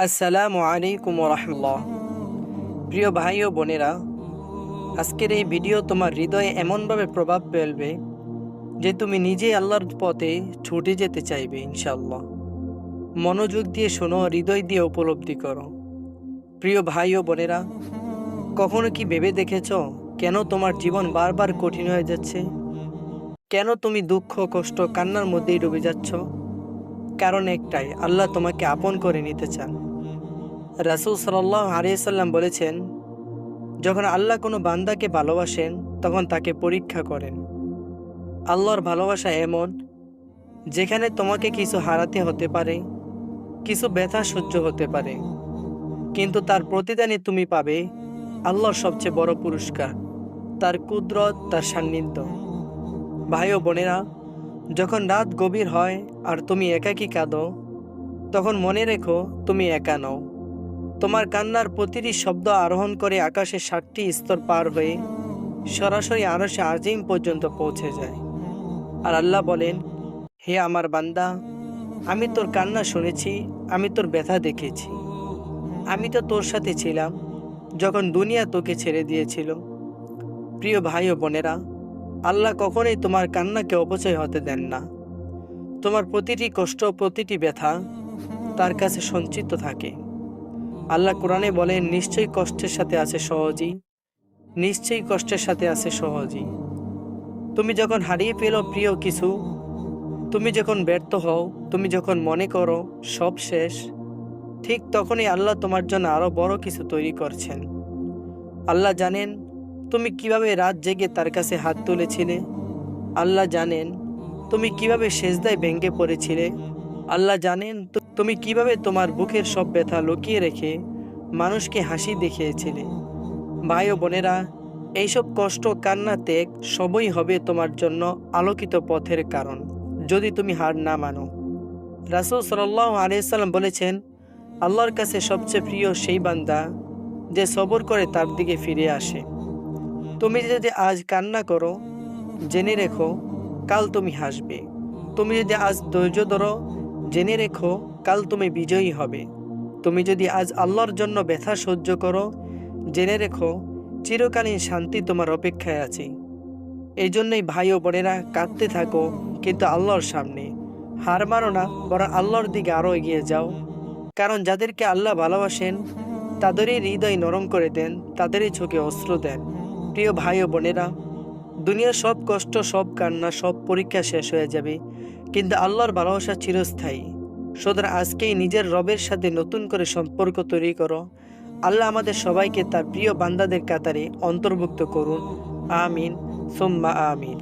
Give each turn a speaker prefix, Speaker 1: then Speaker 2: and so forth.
Speaker 1: আসসালামু আলাইকুম রাহমাতুল্লাহ। প্রিয় ভাই ও বোনেরা, আজকের এই ভিডিও তোমার হৃদয়ে এমনভাবে প্রভাব ফেলবে যে তুমি নিজেই আল্লাহর পথে ছুটে যেতে চাইবে ইনশাআল্লাহ। মনোযোগ দিয়ে শোনো, হৃদয় দিয়ে উপলব্ধি করো। প্রিয় ভাই ও বোনেরা, কখনো কি ভেবে দেখেছো কেন তোমার জীবন বারবার কঠিন হয়ে যাচ্ছে? কেন তুমি দুঃখ, কষ্ট, কান্নার মধ্যেই ডুবে যাচ্ছ? কারণ একটাই, আল্লাহ তোমাকে আপন করে নিতে চান। রাসূল সাল্লাল্লাহু আলাইহি সাল্লাম বলেছেন, যখন আল্লাহ কোনো বান্দাকে ভালোবাসেন তখন তাকে পরীক্ষা করেন। আল্লাহর ভালোবাসা এমন, যেখানে তোমাকে কিছু হারাতে হতে পারে, কিছু ব্যথা সহ্য হতে পারে, কিন্তু তার প্রতিদানে তুমি পাবে আল্লাহর সবচেয়ে বড় পুরস্কার, তার কুদরত, তার সান্নিধ্য। ভাই ও বোনেরা, যখন রাত গভীর হয় আর তুমি একাকী কাঁদো, তখন মনে রেখো তুমি একা নও। তোমার কান্নার প্রতিটি শব্দ আরোহণ করে আকাশের 7টি স্তর পার হয়ে সরাসরি আরশে আজিম পর্যন্ত পৌঁছে যায়। আর আল্লাহ বলেন, হে আমার বান্দা, আমি তোর কান্না শুনেছি, আমি তোর ব্যথা দেখেছি। আমি তো তোর সাথে ছিলাম যখন দুনিয়া তোকে ছেড়ে দিয়েছিল। প্রিয় ভাই ও বোনেরা, আল্লাহ কখনোই তোমার কান্নাকে অপচয় হতে দেন না। তোমার প্রতিটি কষ্ট, প্রতিটি ব্যথা তার কাছে সঞ্চিত থাকে। আল্লাহ কোরআনে বলেন, নিশ্চয়ই কষ্টের সাথে আছে সহজই, নিশ্চয়ই কষ্টের সাথে আছে সহজই। তুমি যখন হারিয়ে ফেলো প্রিয় কিছু, তুমি যখন ব্যর্থ হও, তুমি যখন মনে করো সব শেষ, ঠিক তখনই আল্লাহ তোমার জন্য আরো বড় কিছু তৈরি করছেন। আল্লাহ জানেন তুমি কিভাবে রাত জেগে তার কাছে হাত তুলেছিলে। আল্লাহ জানেন তুমি কিভাবে সেজদায় ভেঙে পড়েছিলে। আল্লাহ জানেন তুমি কিভাবে তোমার বুকের সব ব্যথা লুকিয়ে রেখে মানুষকে হাসি দেখিয়েছিলে। ভাই ও বোনেরা, এইসব কষ্ট, কান্না, ত্যাগ সবই হবে তোমার জন্য আলোকিত পথের কারণ, যদি তুমি হার না মানো। রাসূল সাল্লাল্লাহু আলাইহি সাল্লাম বলেছেন, আল্লাহর কাছে সবচেয়ে প্রিয় সেই বান্দা যে সবর করে তার দিকে ফিরে আসে। তুমি যদি আজ কান্না করো, জেনে রেখো কাল তুমি হাসবে। তুমি যদি আজ ধৈর্য ধরো, জেনে রেখো কাল তুমি বিজয়ী হবে। তুমি যদি আজ আল্লাহর জন্য ব্যথা সহ্য করো, জেনে রেখো চিরকালীন শান্তি তোমার অপেক্ষায় আছে। এই জন্যই ভাই ও বোনেরা, কাঁদতে থাকো কিন্তু আল্লাহর সামনে। হার মানো না, বরং আল্লাহর দিকে আরো এগিয়ে যাও। কারণ যাদেরকে আল্লাহ ভালোবাসেন তাদেরই হৃদয় নরম করে দেন, তাদেরই চোখে অশ্রু দেন। প্রিয় ভাই ও বোনেরা, দুনিয়ার সব কষ্ট, সব কান্না, সব পরীক্ষা শেষ হয়ে যাবে, কিন্তু আল্লাহর ভালোবাসা চিরস্থায়ী। সুতরাং আজকেই নিজের রবের সাথে নতুন করে সম্পর্ক তৈরি করো। আল্লাহ আমাদের সবাইকে তার প্রিয় বান্দাদের কাতারে অন্তর্ভুক্ত করুন। আমিন সুম্মা আমিন।